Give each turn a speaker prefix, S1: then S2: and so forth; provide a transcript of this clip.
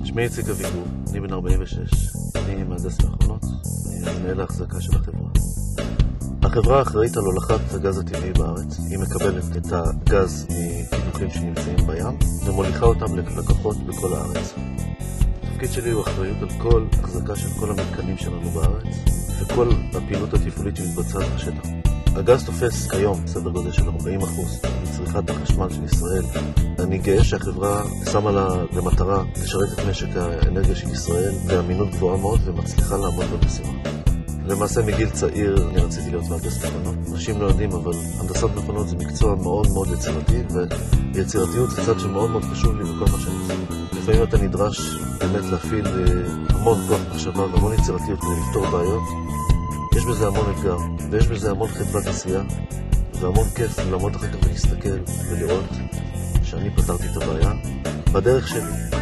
S1: שמי איציק אביגור, אני בן 46, אני מהנדס מכונות, אני מנהל ההחזקה של החברה. החברה אחראית על הולכת הגז הטבעי בארץ. היא מקבלת את הגז מקידוחים שנמצאים בים ומוליכה אותם ללקוחות בכל הארץ. התפקיד שלי הוא אחריות על כל החזקה של כל המתקנים שלנו בארץ וכל הפעילות התפעולית שמתבצעת בשטח. הגז תופס כיום סדר גודל של 40% מצריכת החשמל של ישראל. אני גאה שהחברה שמה לה למטרה לשרת את משק האנרגיה של ישראל באמינות גבוהה מאוד ומצליחה לעמוד במשימה. למעשה מגיל צעיר אני רציתי להיות מהנדס מכונות. אנשים לא יודעים, אבל הנדסת מכונות זה מקצוע מאוד מאוד יצירתי, ויצירתיות זה צד שמאוד מאוד חשוב לי בכל מה שאני עושה. לפעמים אתה נדרש באמת להפעיל המון כוח מחשבה והמון יצירתיות כדי לפתור בעיות. יש בזה המון אתגר, ויש בזה המון חדוות עשייה, והמון כיף לעמוד אחר כך ולהסתכל ולראות שאני פתרתי את הבעיה בדרך שלי.